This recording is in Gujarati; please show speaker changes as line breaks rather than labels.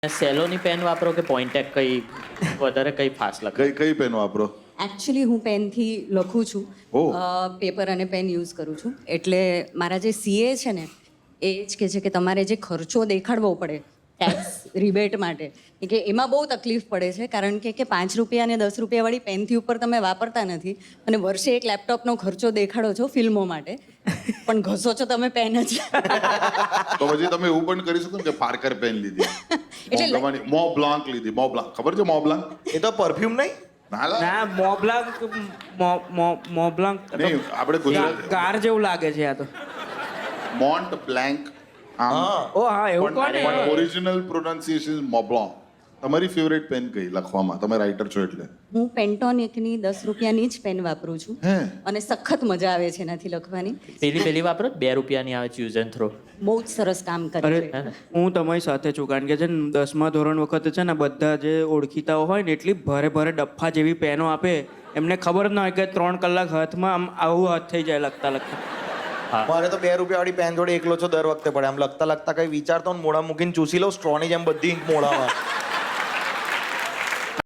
સેલોની પેન વાપરો કે પોઈન્ટેક કઈ વધારે કઈ ફાસ્ટ લખે?
કઈ પેન વાપરો?
એકચ્યુઅલી હું પેનથી લખું છું.
ઓહ.
પેપર અને પેન યુઝ કરું છું. એટલે મારા જે સીએ છે ને એ જ કહે છે કે તમારે જે ખર્ચો દેખાડવો પડે ટેક્સ રિબેટ માટે કે એમાં બહુ તકલીફ પડે છે, કારણ કે 5 રૂપિયા અને 10 રૂપિયાવાળી પેનથી ઉપર તમે વાપરતા નથી અને વર્ષે એક લેપટોપનો ખર્ચો દેખાડો છો ફિલ્મો માટે, પણ ઘસો છો તમે પેન જ.
તો પછી તમે એવું પણ કરી શકો ને કે પાર્કર પેન લીધી,
એટલે
મો બ્લાન્ક લીધી. મો બ્લાન્ક ખબર છે? મો બ્લાન્ક
એ તો પરફ્યુમ નહીં.
ના મોબ્લાંક
નહીં, આપણે ગુજરાત
કાર જેવું લાગે છે આ તો.
Mont blank.
ઓ હા એવું કોને?
ઓરિજિનલ પ્રોનાઉન્સિએશન મો બ્લાન્ક. તમારી ફેવરેટ પેન કઈ લખવામાં? તમે રાઇટર છો એટલે.
હું પેન્ટોનિકની 10 રૂપિયાની જ પેન વાપરું છું
હે?
અને સખત મજા આવે છે એનાથી લખવાની.
પેલી વાપરો 2 રૂપિયાની આવે છે, યુઝ એન્ડ થ્રો.
બહુ જ સરસ કામ કરે
અરે
છે.
હું તમારી સાથે છું, કારણ કે છે ને 10મા ધોરણ વખતે છે ને બધા જે ઓળખીતાઓ હોય ને એટલી ભારે ડફ્ફા જેવી પેનો આપે, એમને ખબર જ ના હોય કે 3 કલાક હાથમાં આમ આવું હાથ થઈ જાય લખતા લખતા.
મારે તો 2 રૂપિયાવાળી પેન જોડે એકલો છો દર વખતે પડે. આમ લખતા લખતા કઈ વિચારતો ને મોઢા મૂકીને ચૂસી લઉં સ્ટ્રોની જેમ બધી ink મોઢામાં.